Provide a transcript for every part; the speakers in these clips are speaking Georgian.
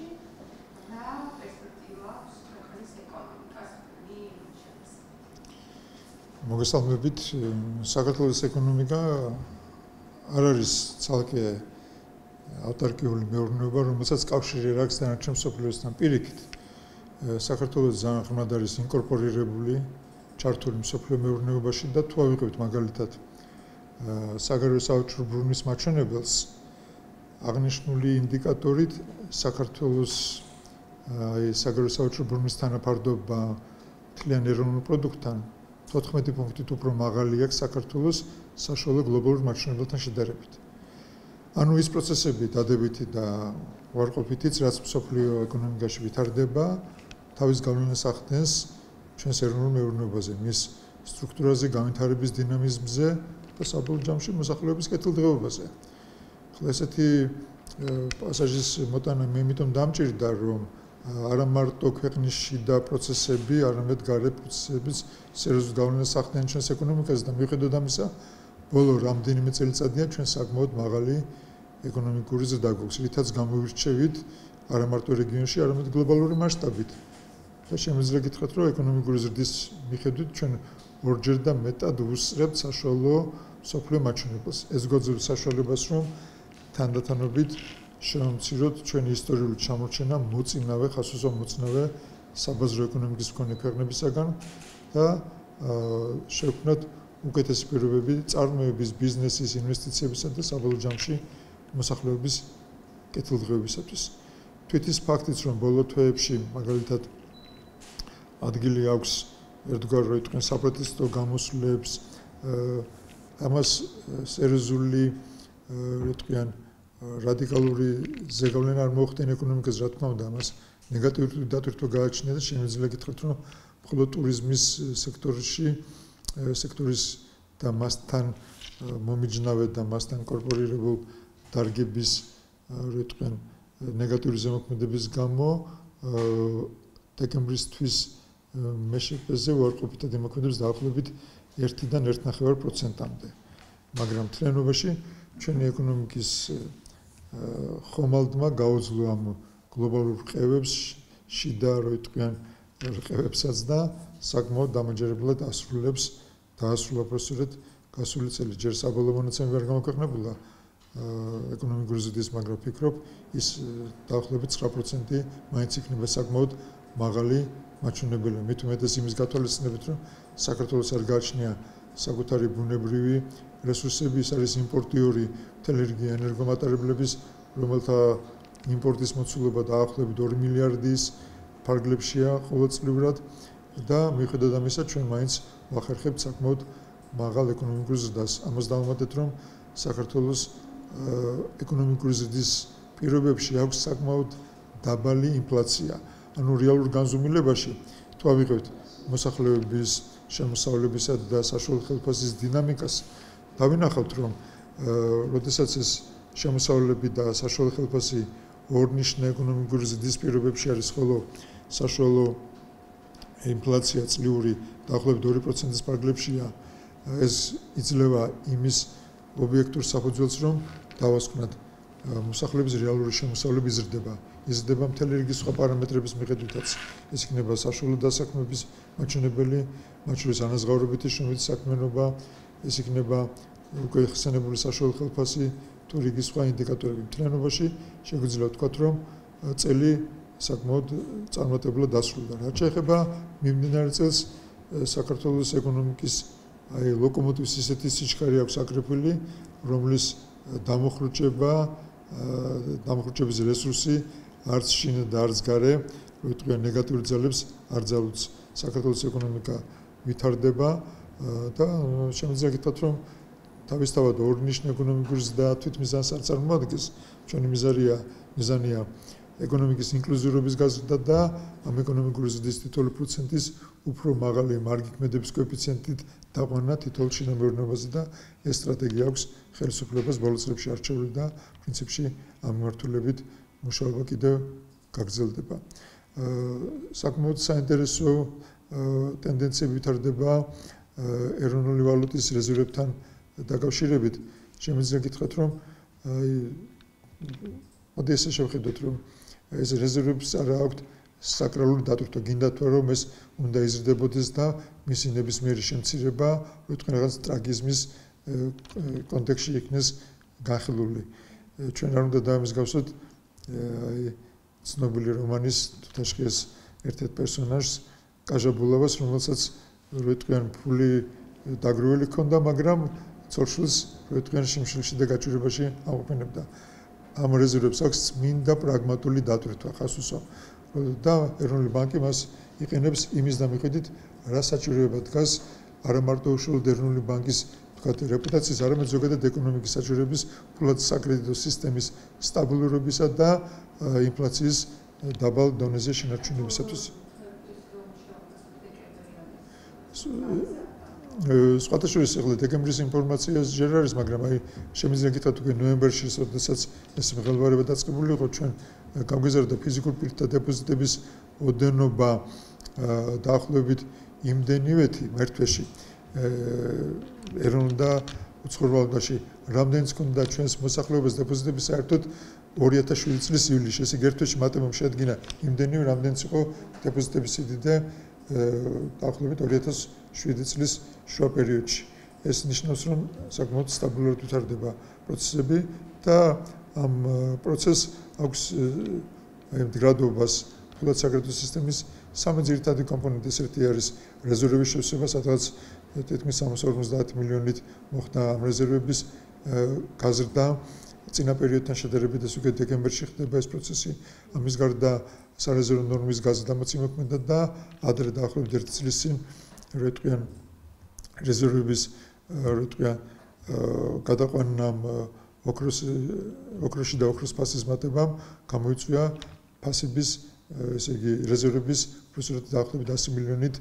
წლებში რა პერსპექტივა აქვს ქვეყნის ეკონომიკას მის მოგესალმებით, საქართველოს ეკონომიკა არ არის ცალკე ავტარკიული მეურნეობა, რომელსაც კავშირი აქვს დანარჩენ მსოფლიოსთან. პირიქით, საქართველოს ძალიან ღრმად არის ინკორპორირებული ჩართული მსოფლიო მეურნეობაში და თუ ავიღებთ მაგალითად საგარეო საელჩო ბრუნვის მაჩვენებელს, აღნიშნული ინდიკატორით საქართველოს საგარეო საელჩო ბრუნვის თანაფარდობა მთლიან ეროვნულ პროდუქტთან 14 პუნქტით უფრო მაღალი აქვს საქართველოს საშუალო გლობალურ მაჩვენებელთან შედარებით. ანუ ის პროცესები დადებითი და უარყოფითიც, რაც მსოფლიო ეკონომიკაში ვითარდება, თავის გავლენას ახდენს ჩვენს ეროვნულ მეურნეობაზე, მის სტრუქტურაზე, განვითარების დინამიზმზე და საბოლოო ჯამში მოსახლეობის კეთილდღეობაზე. ახლა ესეთი პასაჟის მოტანა მე იმიტომ დამჭირდა, რომ არა მარტო ქვეყნის შიდა პროცესები, არამედ გარე პროცესებიც სერიოზულ გავლენას ახდენენ ჩვენს ეკონომიკაზე და მიუხედავად ამისა, ბოლო რამდენიმე წელიწადია ჩვენ საკმაოდ მაღალი ეკონომიკური ზრდა გვაქვს, რითაც გამოვირჩევით არა მარტო რეგიონში, არამედ გლობალური მასშტაბით. და შემიძლია გითხრათ, რომ ეკონომიკური ზრდის მიხედვით ჩვენ ორჯერ და მეტად ვუსწრებთ საშუალო მსოფლიო მაჩვენებელს. ეს გვაძლევს საშუალებას, რომ თანდათანობით შევამციროთ ჩვენი ისტორიული ჩამორჩენა მოწინავე, ხასოსო მოწინავე საბაზრო ეკონომიკის მქონე ქვეყნებისაგან და შევქმნათ უკეთესი პირობები წარმოების, ბიზნესის, ინვესტიციებისა და საბოლოო ჯამში მოსახლეობის კეთილდღეობისათვის. თვით ის ფაქტიც, რომ ბოლო თვეებში მაგალითად ადგილი აქვს ერთგვარ როიტყვიან საპროტესტო გამოსვლებს, ამას სერიოზული როიტყვიან რადიკალური ზეგავლენა არ მოახდინა ეკონომიკას, რა თქმა უნდა, ამას ნეგატიური დატვირთვა გააჩნია და შემიძლია გითხრათ, რომ მხოლოდ ტურიზმის სექტორის და მასთან მომიჯნავე და მასთან კორპორირებულ დარგების როიტყვიან ნეგატიური ზემოქმედების გამო დეკემბრისთვის მეშეპეზე უარყოფითად იმოქმედებს დაახლოებით 1-დან 1.5%-მდე. მაგრამ მთლიანობაში ჩვენი ეკონომიკის ხომალდმა გაუძლო ამ გლობალურ რყევებს, შიდა როიტყვიან რყევებსაც და საკმაოდ დამაჯერებლად დაასრულა პროცესად გასული წელი. ჯერ საბოლოო მონაცემები არ გამოქვეყნებულა ეკონომიკური ზრდის, მაგრამ ვფიქრობ, ის დაახლოებით 9% მაინც იქნება საკმაოდ მაღალი მაჩვენებელი. მით უმეტეს იმის გათვალისწინებით, რომ საქართველოს არ გააჩნია საკუთარი ბუნებრივი რესურსები, ის არის იმპორტიორი თელენერგია ენერგომატარებლების, რომელთა იმპორტის მოცულობა დაახლოებით 2 მილიარდის ფარგლებშია ყოველწლიურად და მიუხედავად ამისა, ჩვენ მაინც ვახერხებთ საკმაოდ მაღალ ეკონომიკურ ზრდას. ამას დავუმატეთ, რომ საქართველოს ეკონომიკური ზრდის პირობებში აქვს საკმაოდ დაბალი ინფლაცია. ანუ რეალურ განზომილებაში, თუ ავიღებთ მოსახლეობის შემოსავლებისა და საშუალო ხელფასის დინამიკას, დავინახავთ, რომ როდესაც ეს შემოსავლები და საშუალო ხელფასი ორნიშნა ეკონომიკური ზრდის პირობებში არის, ხოლო საშუალო ინფლაცია წლიური დაახლოებით 2%-ის ფარგლებშია, ეს იძლევა იმის ობიექტურ საფუძველს, რომ დავასკვნათ მოსახლეობის რეალური შემოსავლები იზრდება. იზრდება მთელი რიგი სხვა პარამეტრების მიხედვითაც. ეს იქნება საშუალო დასაქმების მაჩვენებელი, მათ შორის ანაზღაურებითი შრომითი საქმიანობა, ეს იქნება უკვე ხსენებული საშუალო ხელფასი, თუ რიგი სხვა ინდიკატორები. მთლიანობაში შეგვიძლია ვთქვათ, რომ წელი საკმაოდ წარმატებულად დასრულდა. რაც შეეხება მიმდინარე წელს, საქართველოს ეკონომიკის ლოკომოტივის ისეთი სიჩქარე აქვს აკრეფილი, რომლის დამოხრუჭების რესურსი არც შინ და არც გარე, როიტყვიან ნეგატიურ ძალებს არ ძალუძს. საქართველოს ეკონომიკა ვითარდება და შემიძლია გითხრათ, რომ თავისთავად ორნიშნ ეკონომიკური ზრდა თვითმიზანს არ წარმოადგენს. ჩვენი მიზანია ეკონომიკის ინკლუზიურობის გაზრდა და ამ ეკონომიკური ზრდის თითოეული პროცენტის უფრო მაღალი მარგი ქმედების კოეფიციენტით დაყვანა თითოეულ შინაურ მეურნეობაზე და ეს სტრატეგია აქვს ხელისუფლებას ბოლო წლებში არჩეული და პრინციპში ამ მიმართულებით მუშაობა კიდევ გაგრძელდება. საკმაოდ საინტერესო ტენდენციები ვითარდება ეროვნული ვალუტის რეზერვებთან დაკავშირებით. შემიძლია გითხრათ, რომ მოდი ესე შევხედოთ, რომ ეს რეზერვებს არა აქვთ საკრალური დატვირთვა, გინდათ რომ ეს უნდა იზრდებოდეს და მისი ნებისმიერი შემცირება, რო თქვენ რაღაც ტრაგიზმის კონტექსტში იქნეს განხილული. ჩვენ არ უნდა დავემსგავსოთ ცნობილი რომანის თუთაშხიას ერთ-ერთ პერსონაჟს კაჟაბულავას, რომელსაც რო თქვენ ფული დაგროვილი ჰქონდა, მაგრამ ცოლშვილს რო თქვენ შიმშილში და გაჭირებაში აუყენებდა. ამ რეზერვებს აქვს წმინდა პრაგმატული დატვირთვა ხასუსო და ეროვნული ბანკი მას იყენებს იმის დამიხედვით, რა საჭიროება დგას არა მარტო უშუალოდ ეროვნული ბანკის თქვათ რეპუტაციის, არამედ ზოგადად ეკონომიკის საჭიროების, ფულად საკრედიტო სისტემის სტაბილურობისა და ინფლაციის დაბალ დონეზე შენარჩუნებისათვის. სხვათა შორის ახლა დეკემბრის ინფორმაცია ჯერ არის, მაგრამ აი შემიძლია გითხრათ უკვე ნოემბერში, როდესაც ეს მღელვარება დაწყებული იყო, ჩვენ გამგეზარდა ფიზიკურ პირთა დეპოზიტების ოდენობა დაახლოებით იმდენივეთი მერტვეში ეროვნულ და უცხოურ ვალუტაში, რამდენიც ჰქონდა ჩვენს მოსახლეობას დეპოზიტები საერთოდ 2007 წლის ივლისში, ეს ერთვეში მატებამ შეადგინა იმდენივე, რამდენიც იყო დეპოზიტების სიდიდე დაახლოებით 2007 წლის შუა პერიოდში. ეს ნიშნავს, რომ საკმაოდ სტაბილურად ვითარდება პროცესები და ამ პროცესს აქვს აი მდგრადობას ფულად საკრედიტო სისტემის სამი ძირითადი კომპონენტი. ერთი არის რეზერვების შევსება, სადაც თითქმის 350 მილიონით მოხდა ამ რეზერვების გაზრდა წინა პერიოდთან შედარებით, ეს უკვე დეკემბერში ხდება ეს პროცესი. ამის გარდა სარეზერვო ნორმის გაზრდამაც იმოქმედა და ადრე დაახლოებით 1 წლის წინ რო თქვენ რეზერვების რო თქვენ გადაყვანამ ოქროში და ოქროს ფასის მატებამ გამოიწვია ფასების, ესე იგი რეზერვების პროცენტად დაახლოებით 100 მილიონით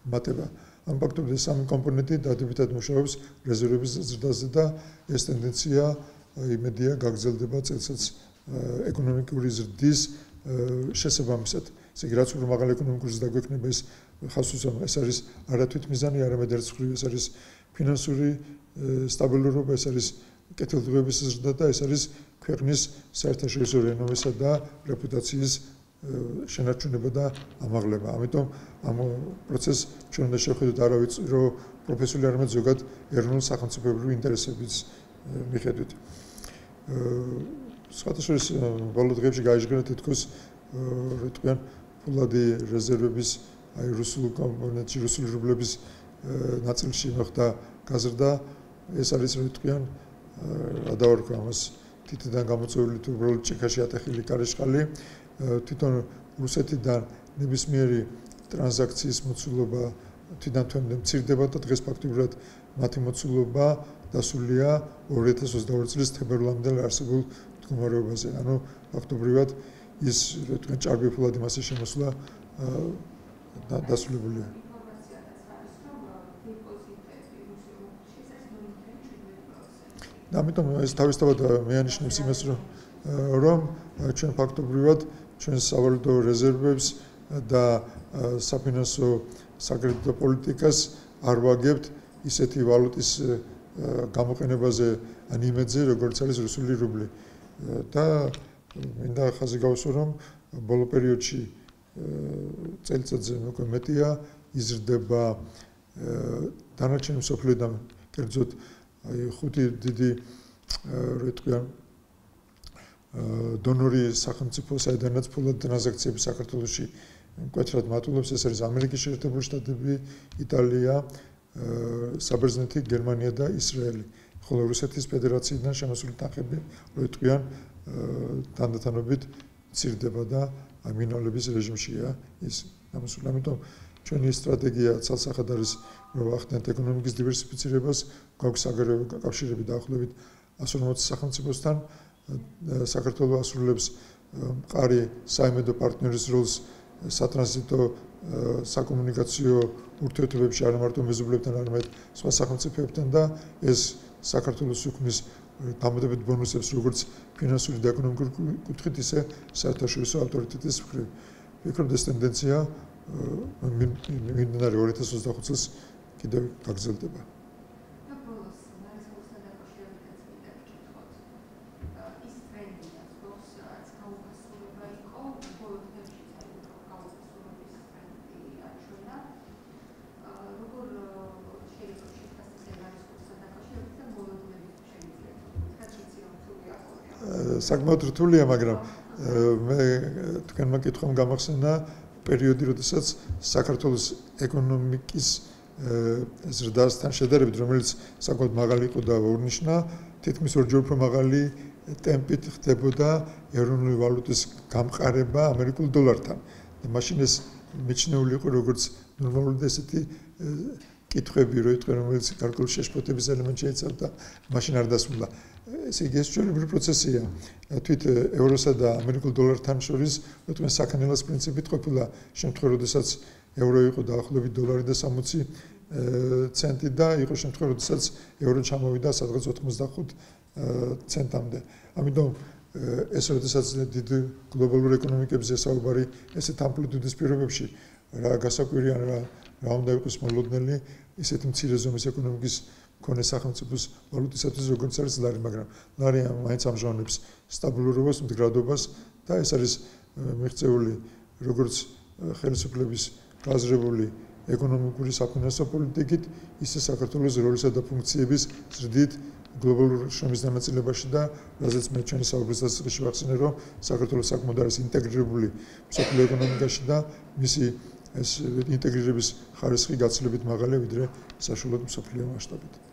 მატება. ამ ფაქტობრივად ეს სამი კომპონენტი დადებითად მუშაობს რეზერვების ზრდაზე და ეს ტენდენცია იმედია გაგრძელდება წელსაც ეკონომიკური ზრდის შესაბამისად. ესე იგი რაც უფრო მაღალი ეკონომიკური ზრდა გვექნება, ეს ხასუსამ ეს არის არა თვითმიზანი, არამედ ერთ მხრივ ეს არის ფინანსური სტაბილურობა, ეს არის კეთილდღეობის ზრდა და ეს არის ქვეყნის საერთაშორისო რენომისა და რეპუტაციის შენარჩუნება და ამაღლება. ამიტომ ამ პროცესს ჩვენ უნდა შევხედოთ არა ვიწრო პროფესიული, არამედ ზოგად ეროვნულ სახელმწიფოებრივი ინტერესების მიხედვით. სხვათა შორის ბოლო დღეებში გაიჟღერა თითქოს რო თქვენ ფულადი რეზერვების აი რუსულ კომპონენტში, რუსული რუბლების ნაწილში მოხდა გაზრდა. ეს არის რო თქვენ რა დავარქვა ამას თითიდან გამოწვეული თუ უბრალოდ ჭიქაში ატეხილი კარეშხალი. თვითონ რუსეთიდან ნებისმიერი ტრანზაქციის მოცულობა თვითონ თვემდე მცირდება და დღეს ფაქტობრივად მათი მოცულობა დასულია 2022 წლის თებერვლამდე არსებულ მდგომარეობაზე. ანუ ფაქტობრივად ის რო თქვენ ჭარბი ფულადი მასის შემოსვლა დასრულებულია. ამიტომ ეს თავისთავად მეანიშნებს იმას, რომ ჩვენ ფაქტობრივად ჩვენს სავალუტო რეზერვებს და საფინანსო საკრედიტო პოლიტიკას არ ვაგებთ ისეთი ვალუტის გამოყენებაზე ან იმედზე, როგორც არის რუსული რუბლი. და მინდა ხაზი გავუსვა, რომ ბოლო პერიოდში წელიწადზე უკვე მეტია იზრდება დანარჩენი მსოფლიოდან კერძოდ აი 5 დიდი რო თქვენ დონორი სახელმწიფო, საიდანაც ფულად ტრანზაქციები საქართველოში მკვეთრად მატულობს, ეს არის ამერიკის შეერთებული შტატები, იტალია, საბერძნეთი, გერმანია და ისრაელი. ხოლო რუსეთის ფედერაციიდან შემოსული თანხები რო თქვენ თანდათანობით მცირდება და ამინოლების რეჟიმშია ის გამოსული. ამიტომ ჩვენი სტრატეგია ცალსახად არის რომ ვახდენთ ეკონომიკის დივერსიფიცირებას, გვაქვს საგარეო კავშირები დაახლოებით 140 სახელმწიფოსთან. საქართველოს ასრულებს მყარი საიმედო პარტნიორის როლს სატრანზიტო საკომუნიკაციო ურთიერთობებში არა მარტო მეზობლებთან, არამედ სხვა სახელმწიფოებთან და ეს საქართველოს უქმნის დამატებით ბონუსებს როგორც ფინანსური და ეკონომიკური კუთხით, ისე საერთაშორისო ავტორიტეტის მხრივ. ვფიქრობ, ეს ტენდენცია მიმდინარე 2025 წელს კიდევ გაგრძელდება. საკმაოდ რთულია, მაგრამ მე თქვენმა კითხვამ გამახსენა პერიოდი, როდესაც საქართველოს ეკონომიკის ზრდასთან შედარებით, რომელიც საკმაოდ მაღალი იყო და აღნიშნა, თითქმის ორჯერ უფრო მაღალი ტემპით ხდებოდა ეროვნული ვალუტის გამყარება ამერიკულ დოლართან. და მაშინ ეს მიჩნეული იყო როგორც ნორმალური და ესეთი კითხვები, რომელიც გარკვეულ შეშფოთების ელემენტს შეიცავდა, მაშინ არ დასრულდა. ესე იგი, ეს ჩვეულებრივი პროცესია. თვით ევროსა და ამერიკულ დოლართან შორის თქვენ საქანელას პრინციპით ყოფილა შემთხვევა, როდესაც ევრო იყო დაახლოებით $1 და 60 ცენტი და იყო შემთხვევა, როდესაც ევრო ჩამოვიდა სადღაც 85 ცენტამდე. ამიტომ ეს როდესაც დიდი გლობალურ ეკონომიკებზე საუბარი ესეთ ამპლიტუდის პირობებში რა გასაკვირია რა უნდა იყოს მოლოდნელი ისეთი მცირე ზომის ეკონომიკის მქონე სახელმწიფოს ვალუტისათვის როგორც არის ლარი, მაგრამ ლარი მაინც ამჟღავნებს სტაბილურობას, მდგრადობას და ეს არის მიღწეული როგორც ხელისუფლების გაზრებული ეკონომიკური საფინანსო პოლიტიკით, ისე საქართველოს როლისა და ფუნქციების ზრდით გლობალურ შრომის დანაწილებაში და რაზეც მე ჩვენი საუბრის დასაწყისში ვახსენე, რომ საქართველოს საკმაოდ არის ინტეგრირებული მსოფლიო ეკონომიკაში და მისი ეს ინტეგრირების ხარისხი გაცილებით მაღალია ვიდრე საშუალოდ მსოფლიო მასშტაბით.